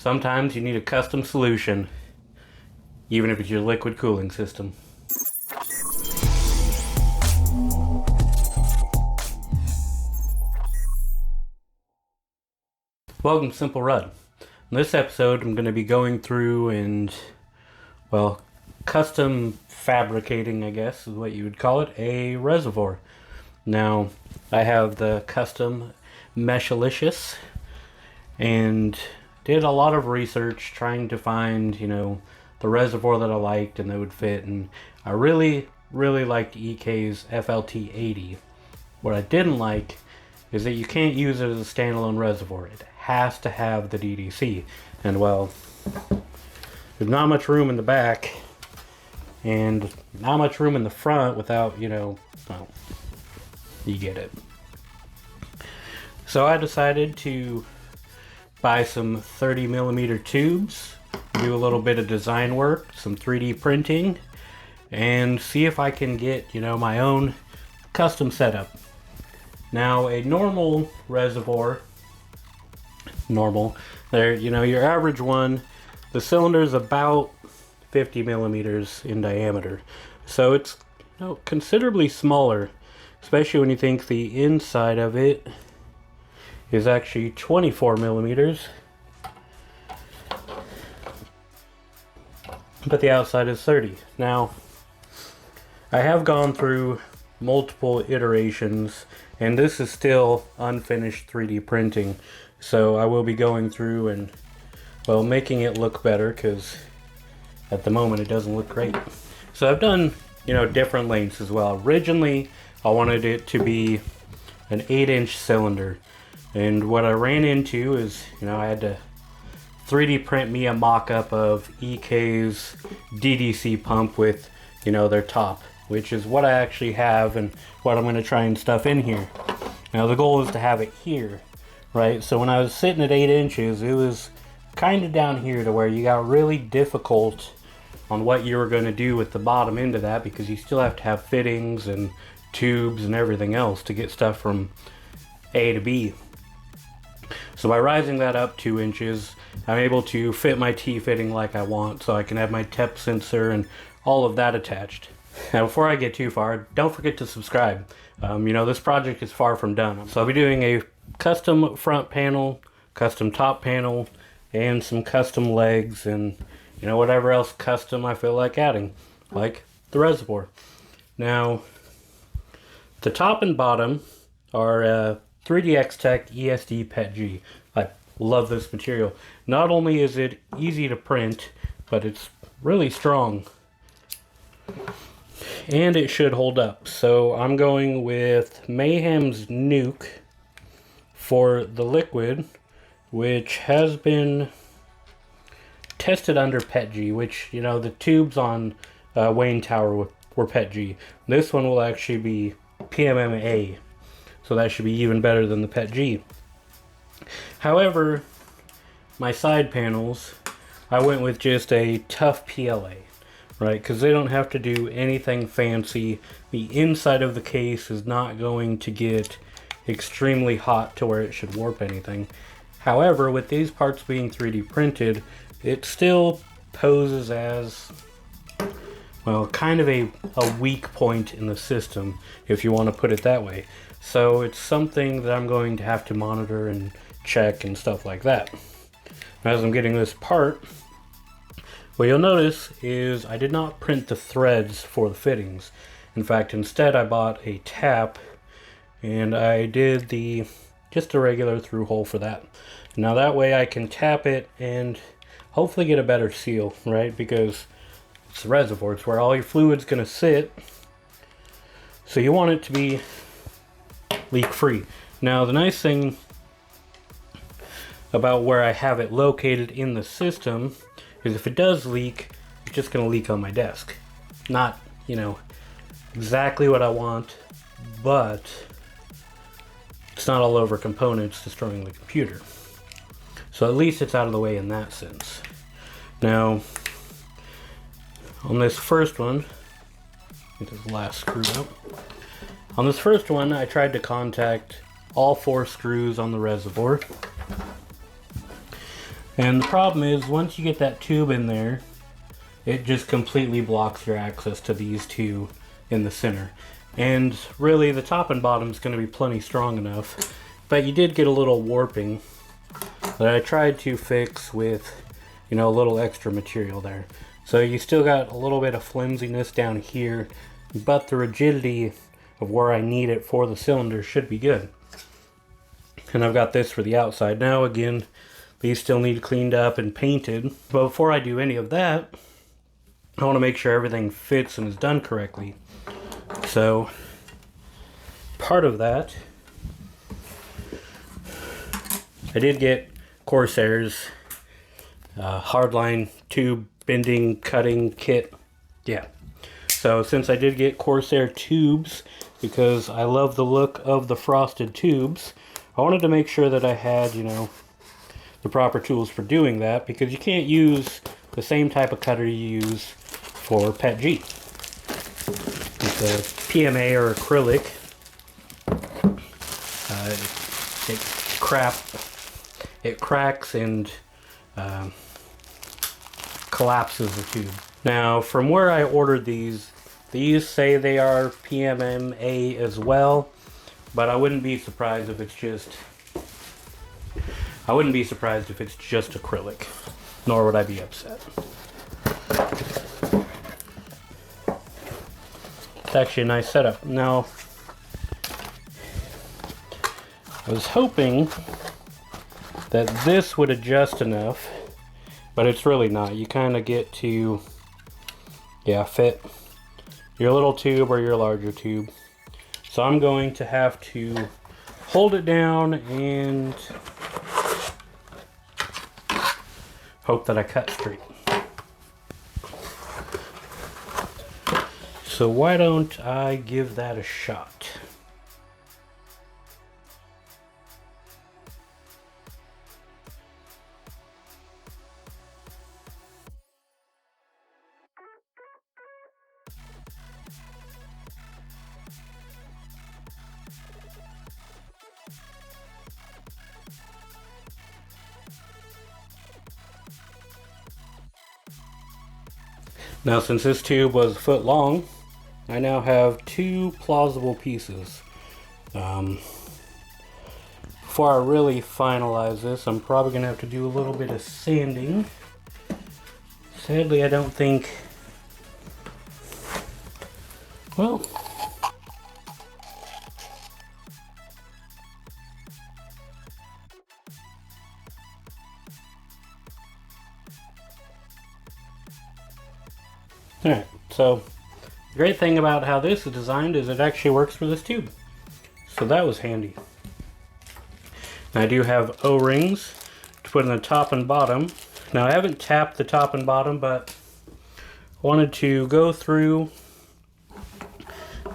sometimes you need a custom solution, even if it's your liquid cooling system. Welcome to Simple Rud. In this episode, I'm going to be going through and, well, custom fabricating, I guess is what you would call it, a reservoir. Now, I have the custom Meshilicious and did a lot of research trying to find, the reservoir that I liked and that would fit. And I really liked EK's FLT80. What I didn't like is that you can't use it as a standalone reservoir. It has to have the DDC. And well, there's not much room in the back and not much room in the front without, well, you get it. So I decided to buy some 30mm tubes, do a little bit of design work, some 3D printing, and see if I can get, my own custom setup. Now, a normal reservoir, your average one, the cylinder is about 50mm in diameter. So it's, considerably smaller, especially when you think the inside of it is actually 24mm. But the outside is 30. Now, I have gone through multiple iterations, and this is still unfinished 3D printing. So I will be going through and, well, making it look better, because at the moment it doesn't look great. So I've done, different lengths as well. Originally, I wanted it to be an 8-inch cylinder. And what I ran into is, I had to 3D print me a mock-up of EK's DDC pump with, their top, which is what I actually have and what I'm going to try and stuff in here. Now the goal is to have it here, right? So when I was sitting at 8 inches, it was kind of down here to where you got really difficult on what you were going to do with the bottom end of that, because you still have to have fittings and tubes and everything else to get stuff from A to B. So by rising that up 2 inches, I'm able to fit my T-fitting like I want, so I can have my temp sensor and all of that attached. Now before I get too far, don't forget to subscribe. This project is far from done. So I'll be doing a custom front panel, custom top panel, and some custom legs, and whatever else custom I feel like adding, like the reservoir. Now, the top and bottom are 3DX Tech ESD PETG. I love this material. Not only is it easy to print, but it's really strong. And it should hold up. So I'm going with Mayhem's Nuke for the liquid, which has been tested under PETG, which, the tubes on Wayne Tower were PETG. This one will actually be PMMA. So that should be even better than the PETG. However, my side panels, I went with just a tough PLA, right? Because they don't have to do anything fancy. The inside of the case is not going to get extremely hot to where it should warp anything. However, with these parts being 3D printed, it still poses as, well, kind of a weak point in the system, if you want to put it that way. So it's something that I'm going to have to monitor and check and stuff like that. As I'm getting this part, what you'll notice is I did not print the threads for the fittings. In fact, instead I bought a tap, and I did just a regular through hole for that. Now that way I can tap it and hopefully get a better seal, right? Because it's the reservoir, it's where all your fluid's gonna sit. So you want it to be leak-free. Now the nice thing about where I have it located in the system is if it does leak, it's just gonna leak on my desk. Not, exactly what I want, but it's not all over components destroying the computer. So at least it's out of the way in that sense. Now, on this first one, get this last screw out. On this first one, I tried to contact all 4 screws on the reservoir. And the problem is, once you get that tube in there, it just completely blocks your access to these two in the center. And really, the top and bottom is going to be plenty strong enough, but you did get a little warping that I tried to fix with, you know, a little extra material there. So you still got a little bit of flimsiness down here, but the rigidity of where I need it for the cylinder should be good. And I've got this for the outside. Now again, these still need cleaned up and painted. But before I do any of that, I want to make sure everything fits and is done correctly. So part of that, I did get Corsair's hardline tube bending cutting kit. Yeah. So since I did get Corsair tubes, because I love the look of the frosted tubes, I wanted to make sure that I had, you know, the proper tools for doing that, because you can't use the same type of cutter you use for Pet G. It's a PMA or acrylic. It cracks and collapses the tube. Now, from where I ordered these say they are PMMA as well, but I wouldn't be surprised if it's just acrylic, nor would I be upset. It's actually a nice setup. Now, I was hoping that this would adjust enough, but it's really not. You kind of get to, yeah, fit your little tube or your larger tube. So I'm going to have to hold it down and hope that I cut straight. So why don't I give that a shot? Now, since this tube was a foot long, I now have two plausible pieces. Before I really finalize this, I'm probably going to have to do a little bit of sanding. Sadly, I don't think... Well... Alright, so the great thing about how this is designed is it actually works for this tube. So that was handy. I do have O-rings to put in the top and bottom. Now I haven't tapped the top and bottom, but I wanted to go through...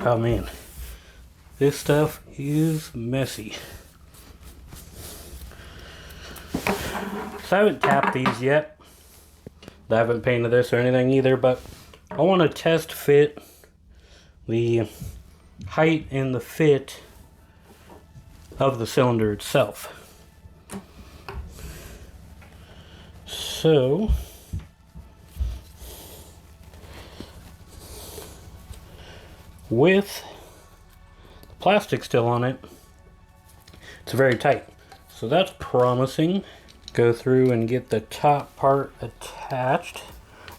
Oh man, this stuff is messy. So I haven't tapped these yet. I haven't painted this or anything either, but I want to test fit the height and the fit of the cylinder itself. So with the plastic still on it, it's very tight. So that's promising. Go through and get the top part attached.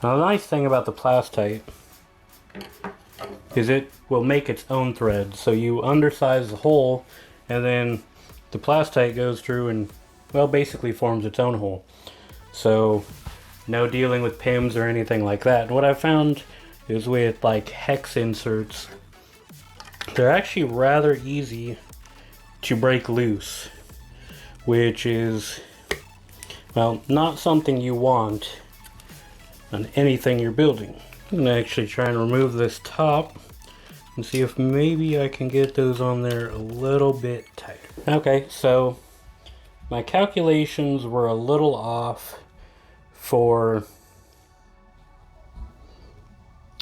Now the nice thing about the Plastite is it will make its own thread. So you undersize the hole and then the Plastite goes through and, well, basically forms its own hole. So no dealing with PIMs or anything like that. And what I found is with like hex inserts, they're actually rather easy to break loose, which is, well, not something you want on anything you're building. I'm gonna actually try and remove this top and see if maybe I can get those on there a little bit tighter. Okay, so my calculations were a little off for,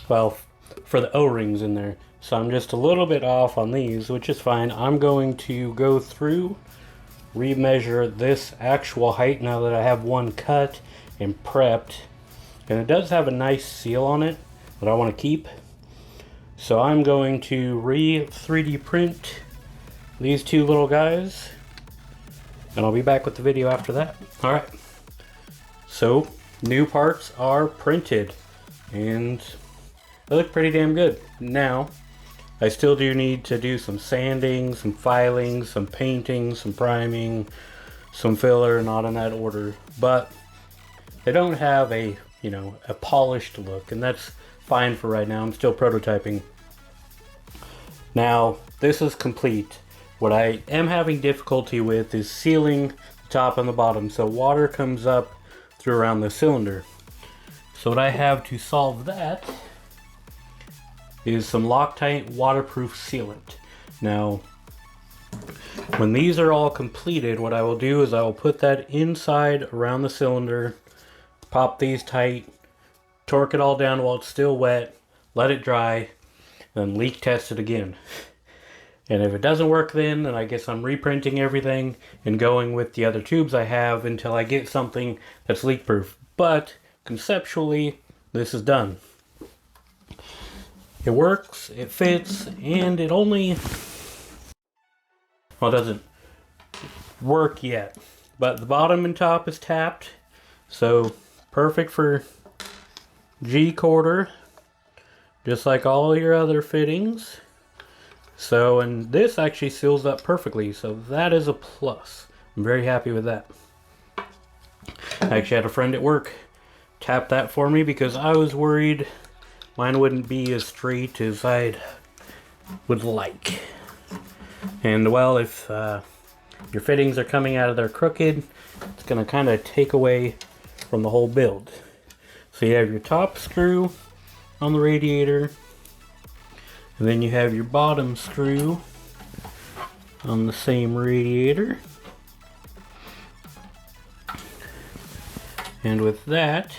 well, for the O-rings in there. So I'm just a little bit off on these, which is fine. I'm going to go through remeasure this actual height now that I have one cut and prepped. And it does have a nice seal on it that I want to keep. So I'm going to 3D print these two little guys, and I'll be back with the video after that. Alright, so new parts are printed and they look pretty damn good. Now, I still do need to do some sanding, some filing, some painting, some priming, some filler, not in that order, but they don't have a, you know, a polished look, and that's fine for right now. I'm still prototyping. Now, this is complete. What I am having difficulty with is sealing the top and the bottom, so water comes up through around the cylinder. So what I have to solve that is some Loctite waterproof sealant. Now, when these are all completed, what I will do is I will put that inside around the cylinder, pop these tight, torque it all down while it's still wet, let it dry, then leak test it again. And if it doesn't work then I guess I'm reprinting everything and going with the other tubes I have until I get something that's leak proof. But conceptually, this is done. It works, it fits, and it only, well, it doesn't work yet. But the bottom and top is tapped, so perfect for G-quarter, just like all your other fittings. So, and this actually seals up perfectly, so that is a plus. I'm very happy with that. I actually had a friend at work tap that for me because I was worried mine wouldn't be as straight as I would like. And well, if your fittings are coming out of there crooked, it's going to kind of take away from the whole build. So you have your top screw on the radiator, and then you have your bottom screw on the same radiator. And with that,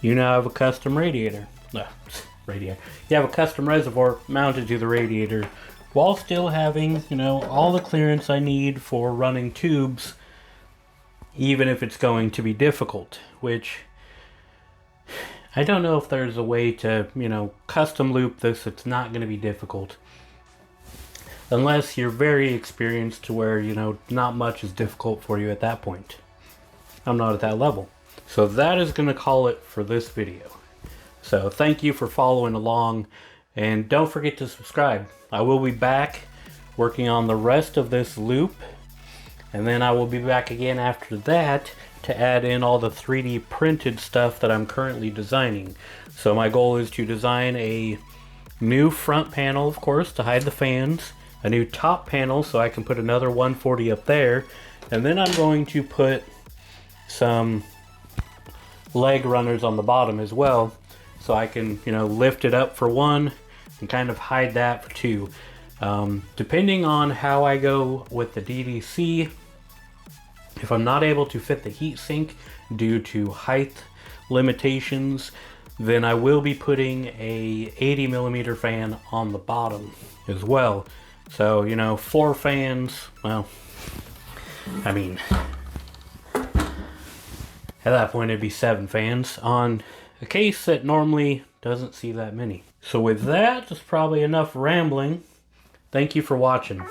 you now have a custom radiator. You have a custom reservoir mounted to the radiator while still having, you know, all the clearance I need for running tubes, even if it's going to be difficult, which I don't know if there's a way to, you know, custom loop this. It's not going to be difficult. Unless you're very experienced to where, you know, not much is difficult for you at that point. I'm not at that level. So that is going to call it for this video. So thank you for following along, and don't forget to subscribe. I will be back working on the rest of this loop, and then I will be back again after that to add in all the 3D printed stuff that I'm currently designing. So my goal is to design a new front panel, of course, to hide the fans, a new top panel so I can put another 140 up there, and then I'm going to put some leg runners on the bottom as well, so I can, you know, lift it up for one and kind of hide that for two. Depending on how I go with the DDC, if I'm not able to fit the heatsink due to height limitations, then I will be putting a 80mm fan on the bottom as well. So, you know, 4 fans, well, I mean, at that point it'd be 7 fans on a case that normally doesn't see that many. So with that, that's probably enough rambling. Thank you for watching.